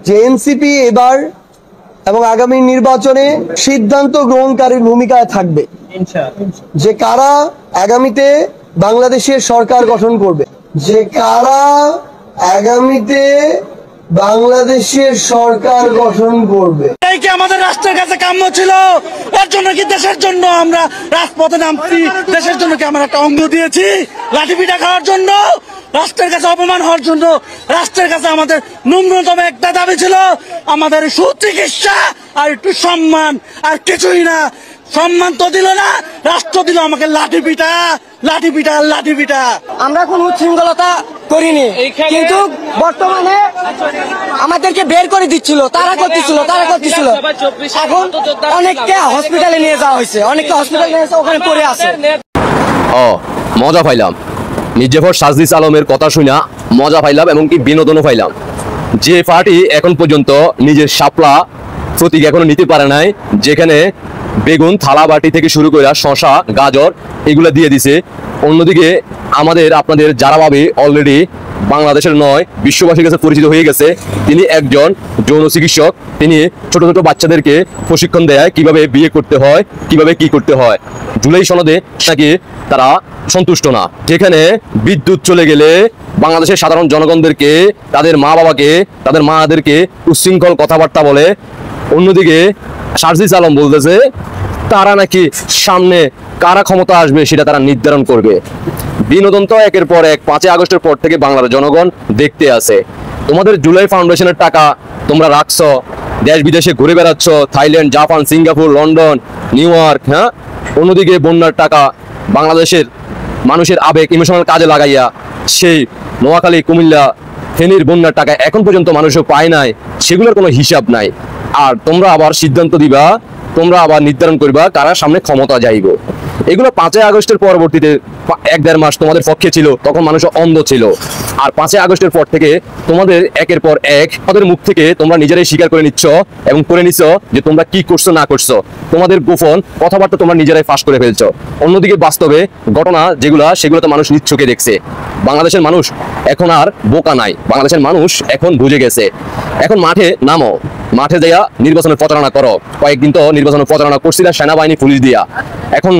যে এনসিপি এবার এবং আগামী নির্বাচনে সিদ্ধান্ত গ্রহণকারীর ভূমিকায় থাকবে, যে কারা আগামীতে বাংলাদেশের সরকার গঠন করবে, যে কারা আগামীতে বাংলাদেশের সরকার গঠন করবে। কি আমাদের রাষ্ট্রের কাছে কাম্য ছিল? এর জন্য কি দেশের জন্য আমরা রাজপথে নামছি? দেশের জন্য কি আমরা একটা অঙ্গ দিয়েছি লাঠিপিটা খাওয়ার জন্য? রাষ্ট্রের কাছে অপমান হওয়ার জন্য? রাষ্ট্রের কাছে আমাদের ন্যূনতম একটা দাবি ছিল আমাদের সুচিকিৎসা আর একটু সম্মান, আর কিছুই না। সম্মান তো দিল না, রাষ্ট্র দিল আমাকে লাঠিপিটা, লাঠিপিটা, লাঠিপিটা। আমরা কোনো উচ্ছৃঙ্খলতা করিনি, কিন্তু বর্তমানে আমাদেরকে বের করে দিচ্ছিল, তারা করতেছিল। এখন অনেককে হসপিটালে নিয়ে যাওয়া হয়েছে, ওখানে পড়ে আছে। মজা পাইলাম, মির্জাফর সাজদিস আলমের কথা শুনা মজা পাইলাম, এমনকি বিনোদনও পাইলাম। যে পার্টি এখন পর্যন্ত নিজের শাপলা প্রতীক এখনো নিতে পারে নাই, যেখানে বেগুন থালা বাটি থেকে শুরু করে শশা গাজর এগুলো দিয়ে দিছে, অন্যদিকে আমাদের আপনাদের যারা ভাবে অলরেডি বাংলাদেশের নয় বিশ্ববাসীর কাছে পরিচিত হয়ে গেছে, তিনি একজন যৌন চিকিৎসক। তিনি ছোট ছোট বাচ্চাদেরকে প্রশিক্ষণ দেয় কিভাবে বিয়ে করতে হয়, কিভাবে কি করতে হয়। জুলাই সনদে নাকি তারা সন্তুষ্ট না, যেখানে বিদ্যুৎ চলে গেলে বাংলাদেশের সাধারণ জনগণদেরকে, তাদের মা বাবাকে, তাদের মাদেরকে উচ্ছৃঙ্খল কথাবার্তা বলে। অন্যদিকে সাজদিস আলম বলতেছে তারা নাকি সামনে কারা ক্ষমতা আসবে সেটা তারা নির্ধারণ করবে। বিনোদন তো একের পর এক 5 আগস্টের পর থেকে বাংলার জনগণ দেখতে আছে। তোমাদের জুলাই ফাউন্ডেশনের টাকা তোমরা রাখছো, দেশ বিদেশে ঘুরে বেড়াচ্ছ, Thailand, Japan, Singapore, London, New York. হ্যাঁ, অন্যদিকে বন্যার টাকা বাংলাদেশের মানুষের আবেগ ইমোশনাল কাজে লাগাইয়া সেই নোয়াখালী, কুমিল্লা, ফেনীর বন্যার টাকা এখন পর্যন্ত মানুষও পায় নাই, সেগুলোর কোনো হিসাব নাই। আর তোমরা আবার সিদ্ধান্ত দিবা, তোমরা আবার নির্ধারণ করবা কারা সামনে ক্ষমতা যাইব। এগুলো 5 আগস্টের পরবর্তীতে 1-1.5 মাস তোমাদের পক্ষে ছিল, তখন মানুষ অন্ধ ছিল। আর 5 আগস্টের পর থেকে তোমাদের একের পর এক তাদের মুখ থেকে তোমরা নিজেরাই স্বীকার করে নিচ্ছ এবং করে নিচ্ছ যে তোমরা কি করছো না করছো। তোমাদের গোপন কথাবার্তা তোমরা নিজেরাই ফাঁস করে ফেলছো। অন্যদিকে বাস্তবে ঘটনা যেগুলো, সেগুলো তো মানুষ নিজ চোখে দেখছে। বাংলাদেশের মানুষ এখন আর বোকা নাই, বাংলাদেশের মানুষ এখন বুঝে গেছে। এখন মাঠে নামো, মাঠে যাইয়া নির্বাচনের প্রচারণা করো। কয়েকদিন তো নির্বাচনের প্রচারণা করছিল সেনাবাহিনী, পুলিশ দিয়া। এখন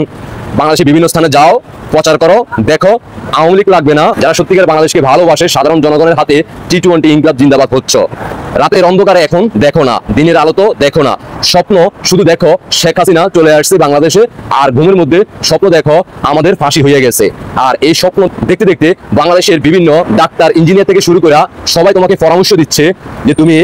বাংলাদেশের বিভিন্ন স্থানে যাও, প্রচার করো, দেখো আওয়ামী লীগ লাগবে না। যারা সত্যিকার বাংলাদেশকে ভালোবাসে, সাধারণ জনগণের হাতে T20 ইনকলাব জিন্দাবাদ হচ্ছ। রাতের অন্ধকারে এখন দেখো না, দিনের আলো তো দেখো না। স্বপ্ন শুধু দেখো শেখ হাসিনা চলে আসছে বাংলাদেশে, আর ঘুমের মধ্যে স্বপ্ন দেখো আমাদের ফাঁসি হয়ে গেছে। আর এই স্বপ্ন দেখতে দেখতে বাংলাদেশের বিভিন্ন ডাক্তার, ইঞ্জিনিয়ার থেকে শুরু করে সবাই তোমাকে পরামর্শ দিচ্ছে যে তুমি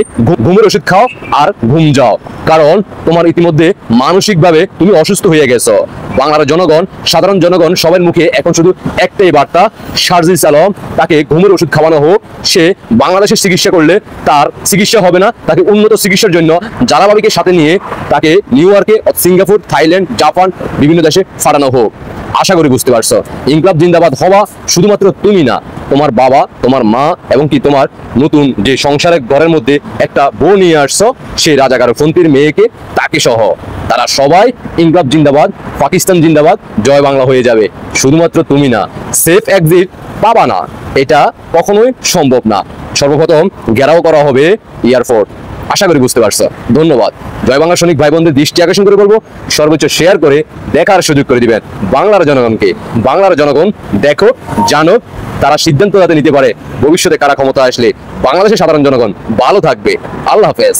ঘুমের ওষুধ খাও আর ঘুম যাও, কারণ তোমার ইতিমধ্যে মানসিকভাবে তুমি অসুস্থ হয়ে গেছো। বাংলার জনগণ, সাধারণ জনগণ সবার মুখে এখন শুধু একটাই বার্তা, সাজদিস আলম তাকে ঘুমের ওষুধ খাওয়ানো হোক। সে বাংলাদেশের চিকিৎসা করলে তার চিকিৎসা হবে না, তাকে উন্নত চিকিৎসার জন্য জালাবাবিকে সাথে নিয়ে তাকে নিউ ইয়র্কে, সিঙ্গাপুর, থাইল্যান্ড, জাপান বিভিন্ন দেশে পাঠানো হোক। আশা করি বুঝতে পারছো। ইনকলাব জিন্দাবাদ হওয়া শুধুমাত্র তুমি না, তোমার বাবা, তোমার মা এবং কি তোমার নতুন যে সংসারের ঘরের মধ্যে একটা বউ নিয়ে আসছো, সেই রাজাকার ফন্তির মেয়েকে, তাকে সহ তারা সবাই ইনকলাব জিন্দাবাদ, পাকিস্তান জিন্দাবাদ, জয় বাংলা হয়ে যাবে। শুধুমাত্র তুমি না, সেফ এক্সিট পাবা না, এটা কখনোই সম্ভব না। সর্বপ্রথম ঘেরাও করা হবে এয়ারপোর্ট। আশা করি বুঝতে পারছো। ধন্যবাদ। জয় বাংলা সৈনিক ভাই বোনদের দৃষ্টি আকর্ষণ করে বলবো, সর্বোচ্চ শেয়ার করে দেখার সুযোগ করে দিবেন বাংলার জনগণকে। বাংলার জনগণ দেখো, জানো, তারা সিদ্ধান্ত যাতে নিতে পারে ভবিষ্যতে কারা ক্ষমতা আসলে বাংলাদেশের সাধারণ জনগণ ভালো থাকবে। আল্লাহ হাফেজ।